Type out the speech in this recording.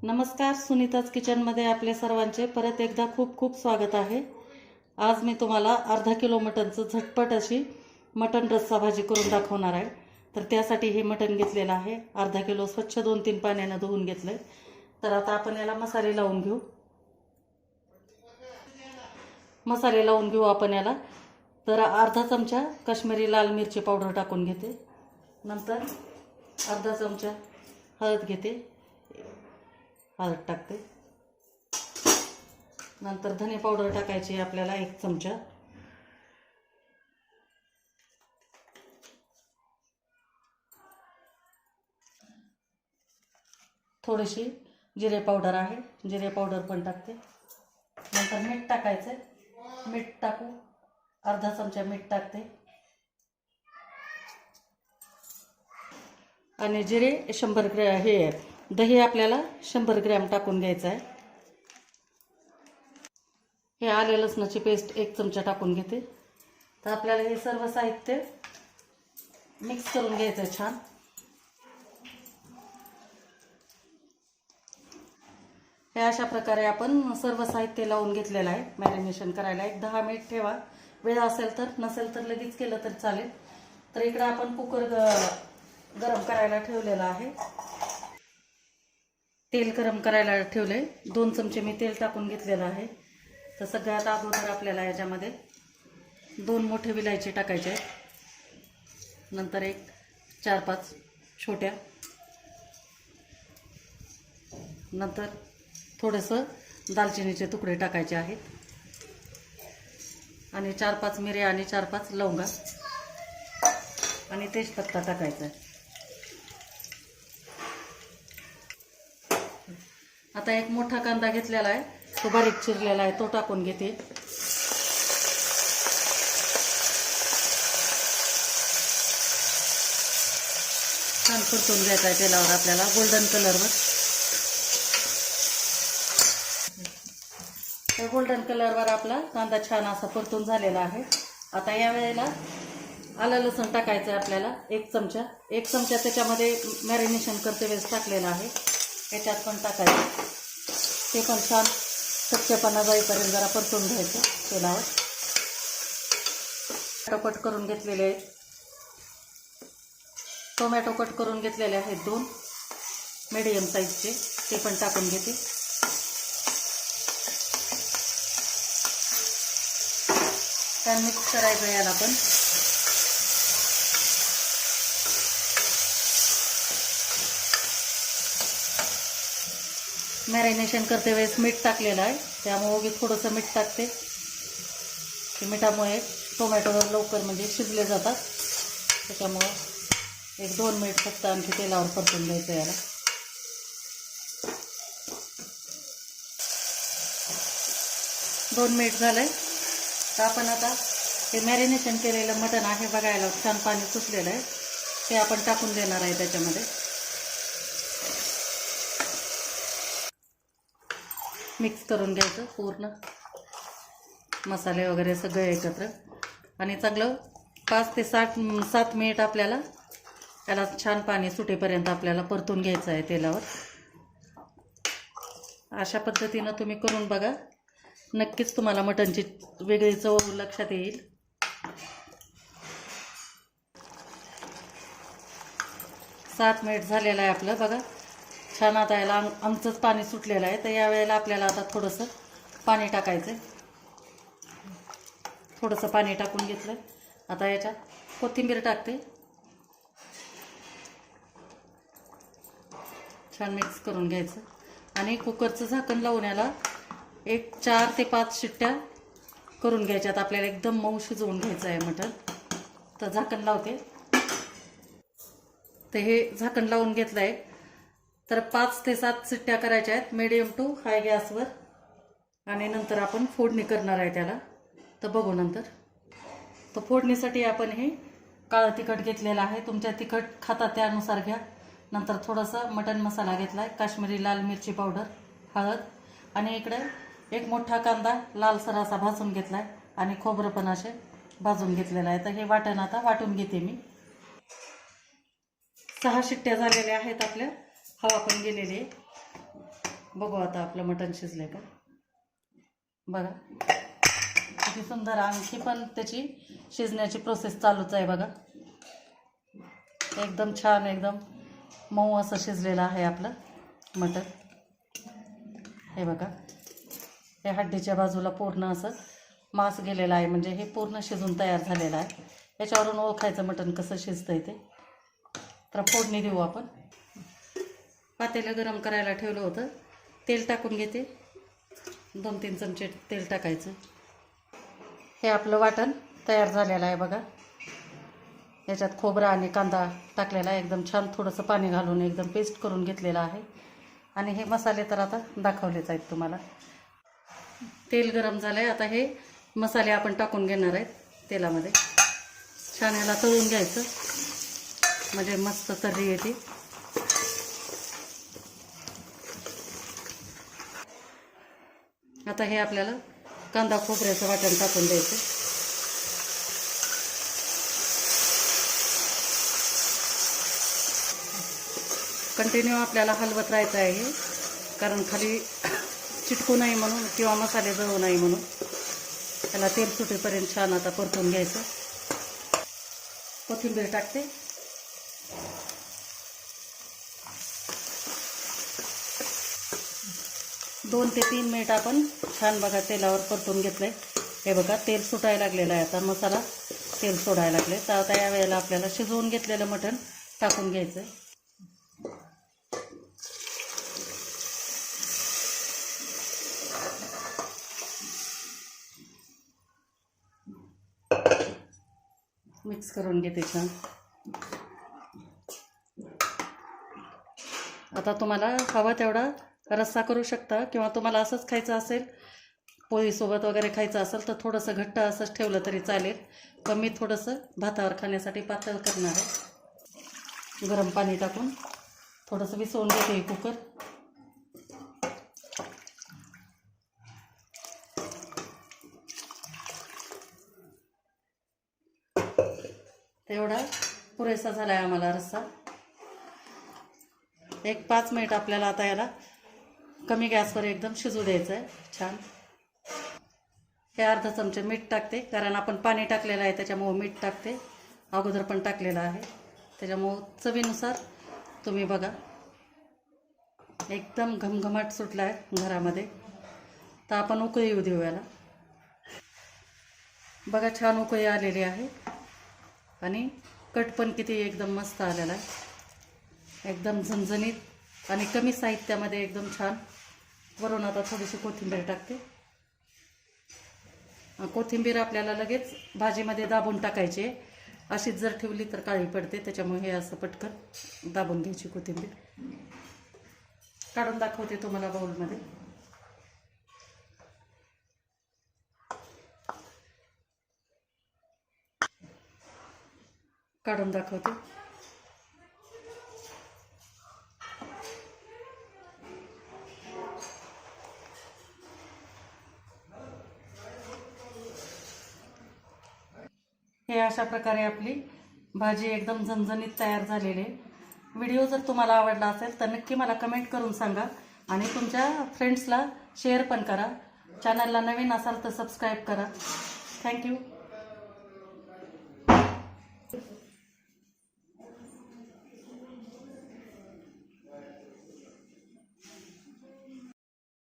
नमस्कार, सुनीताज किचनमध्ये आपले सर्वांचे परत एकदा खूप खूप स्वागत आहे। आज मी तुम्हाला अर्धा किलो मटनचं झटपट अशी मटन रस्सा भाजी करून दाखवणार आहे। तर त्यासाठी हे मटन घेतलेलं आहे, अर्धा किलो स्वच्छ 2-3 पाण्याने धुवून घेतलंय। तर आता आपण याला मसाले लावून घेऊ। आपण याला तर अर्धा चमचा काश्मीरी लाल मिरची पावडर टाकून घेते, नंतर अर्धा चमचा हळद घेते, हळद टाकते, नंतर धने पावडर टाकायची आपल्याला 1 चमचा, थोडीशी जिरे पावडर आहे, जिरे पावडर पण टाकते, नंतर मीठ टाकायचं, मीठ टाकू, अर्धा चमचा मीठ टाकते आणि जिरे 100 ग्रॅम, हे दही आपल्याला 100 ग्रॅम टाकून घ्यायचं आहे। हे आले लसणाची पेस्ट 1 चमचा टाकून घेते। तर आपल्याला हे सर्व साहित्य मिक्स करून घ्यायचं आहे छान। हे अशा प्रकारे आपण सर्व साहित्य लावून घेतलेलं आहे। मॅरिनेशन करायला 10 मिनिट ठेवा, वेळ असेल तर, नसेल तर लगेच केलं तर चालेल। तर इकडे आपण कुकर गरम करायला ठेवलेला आहे, तेल गरम करायला ठेवले, 2 चमचे मी तेल टाकून घेतलेलं आहे। तर सगळ्यात अगोदर आपल्याला याच्यामध्ये 2 मोठे विलायची टाकायचे आहेत, नंतर एक 4-5 छोट्या, नंतर थोडंसं दालचिनीचे तुकडे टाकायचे आहेत आणि 4-5 मिऱ्या आणि 4-5 लवंगा आणि तेजपत्ता टाकायचा आहे। आता एक मोठा कांदा घेतलेला आहे, तो बारीक चिरलेला आहे, तो टाकून घेते। छान परतून घ्यायचा आहे तेलावर आपल्याला गोल्डन कलरवर। तर गोल्डन कलरवर आपला कांदा छान असा परतून झालेला आहे। आता या वेळेला आलं लसूण टाकायचं आहे आपल्याला 1 चमचा, 1 चमचा त्याच्यामध्ये मॅरिनेशन करते वेळेस टाकलेला आहे, याच्यात पण टाकायचं, ते पण छान कच्चेपणा जाईपर्यंत जरा परतून घ्यायचं तेलावर। टोमॅटो कट करून घेतलेले आहेत, टोमॅटो कट करून घेतलेले आहेत 2 मीडियम साईजचे, ते पण टाकून घेते। छान मिक्स करायचं याला पण। मॅरिनेशन करते वेळेस मीठ टाकलेलं आहे, त्यामुळे थोडंसं मीठ टाकते, मिठामुळे टोमॅटो लवकर म्हणजे शिजले जातात, त्याच्यामुळे 1-2 मिनिट फक्त आणखी तेलावर परतून घ्यायचं याला। दोन मिनिट झालंय, तर आपण आता हे मॅरिनेशन केलेलं मटण आहे बघायला, छान पाणी सुटलेलं आहे, ते आपण टाकून देणार आहे त्याच्यामध्ये। मिक्स करून घ्यायचं पूर्ण मसाले वगैरे सगळे एकत्र आणि चांगलं 5 ते 7 मिनिट आपल्याला त्याला छान पाणी सुटेपर्यंत आपल्याला परतून घ्यायचं आहे तेलावर। अशा पद्धतीनं तुम्ही करून बघा, नक्कीच तुम्हाला मटणची वेगळी चव लक्षात येईल। सात मिनिट झालेलं आहे आपलं बघा, छान आता याला आमचंच पाणी सुटलेलं आहे। तर या वेळेला आपल्याला आता थोडंसं पाणी टाकायचं, थोडंसं पाणी टाकून घेतलं। आता याच्यात कोथिंबीर टाकते, छान मिक्स करून घ्यायचं आणि कुकरचं झाकण लावून याला 4 ते 5 शिट्ट्या करून घ्यायच्यात आपल्याला, एकदम मऊ शिजवून घ्यायचं आहे मटण। तर झाकण लावते, तर हे झाकण लावून घेतलं आहे, तर 5 ते 7 शिट्ट्या करायच्या आहेत मीडियम टू हाय गॅसवर आणि नंतर आपण फोडणी करणार आहे त्याला। तर बघू नंतर। तर फोडणीसाठी आपण हे काळं तिखट घेतलेलं आहे, तुमच्या तिखट खाता त्यानुसार घ्या, नंतर थोडासा मटन मसाला घेतला आहे, काश्मीरी लाल मिरची पावडर, हळद आणि इकडे एक मोठा कांदा लालसर असा भाजून घेतला आहे आणि खोबरं पण असे भाजून घेतलेलं आहे। तर हे वाटण आता वाटून घेते मी। 6 शिट्ट्या झालेल्या आहेत आपल्या, हवा पण गेलेली आहे। बघू आता आपलं मटण शिजलंय का बघा. किती सुंदर. आणखी पण त्याची शिजण्याची प्रोसेस चालूच आहे बघा. एकदम छान एकदम मऊ असं शिजलेलं आहे आपलं मटण. हे बघा, हे हड्डीच्या बाजूला पूर्ण असं मांस गेलेलं आहे, म्हणजे हे पूर्ण शिजून तयार झालेलं आहे. याच्यावरून ओळखायचं मटण कसं शिजतंय ते. तर फोडणी देऊ आपण. पातेलं गरम करायला ठेवलं होतं. तेल टाकून घेते. 2-3 चमचे तेल टाकायचं. हे आपलं वाटण तयार झालेलं आहे बघा. याच्यात खोबरा आणि कांदा टाकलेला आहे. एकदम छान थोडंसं पाणी घालून एकदम पेस्ट करून घेतलेलं आहे. आणि हे मसाले तर आता दाखवलेच आहेत तुम्हाला. तेल गरम झालं आहे. आता हे मसाले आपण टाकून घेणार आहेत तेलामध्ये. छान याला तळून घ्यायचं, म्हणजे मस्त तर्री येते. आता हे आपल्याला कांदा खोबऱ्याचं वाटण टाकून द्यायचं. कंटिन्यू आपल्याला हलवत राहायचं आहे हे, कारण खाली चिटकू नाही म्हणून किंवा मसाले जळू नाही म्हणून. त्याला तेल सुटेपर्यंत छान आता परतून घ्यायचं. कोथिंबीर टाकते. दोन ते 3 मिनिट आपण छान बघा तेलावर परतून घेतलंय. हे बघा तेल सुटायला लागलेलं आहे. आता मसाला तेल सोडायला लागले. तर आता या वेळेला आपल्याला शिजवून घेतलेलं मटण टाकून घ्यायचं. मिक्स करून घेते छान. आता तुम्हाला हवा तेवढा रस्सा करू शकता, किंवा तुम्हाला असंच खायचं असेल, पोळीसोबत वगैरे खायचं असेल तर थोडंसं घट्ट असंच ठेवलं तरी चालेल. पण मी थोडंसं भातावर खाण्यासाठी पातळ करणार आहे. गरम पाणी टाकून थोडंसं विसवून घेते कुकर. तेवढा पुरेसा झाला आहे आम्हाला रस्सा. 1-5 मिनिट आपल्याला आता याला कमी गॅसवर एकदम शिजू द्यायचं आहे छान. हे अर्धा चमचे मीठ टाकते, कारण आपण पाणी टाकलेलं आहे त्याच्यामुळं मीठ टाकते. अगोदर पण टाकलेलं आहे त्याच्यामुळं चवीनुसार तुम्ही बघा. एकदम घमघमाट सुटला आहे घरामध्ये. तर आपण उकळी येऊ देऊ याला. बघा छान उकळी आलेली आहे. आणि कट पण किती एकदम मस्त आलेला आहे. एकदम झणझणीत आणि कमी साहित्यामध्ये एकदम छान. वरून आता थोडीशी कोथिंबीर टाकते. कोथिंबीर आपल्याला लगेच भाजीमध्ये दाबून टाकायची. अशीच जर ठेवली तर काळी पडते, त्याच्यामुळे हे असं पटकन दाबून घ्यायची कोथिंबीर. काढून दाखवते तुम्हाला बाउलमध्ये. काढून दाखवते. हे अशा प्रकारे आपली भाजी एकदम झणझणीत तयार झालेली आहे. व्हिडिओ जर तुम्हाला आवडला असेल तर नक्की मला कमेंट करून सांगा, आणि तुमच्या फ्रेंड्सला शेअर पण करा. चॅनलला नवीन असाल तर सबस्क्राईब करा. थँक्यू.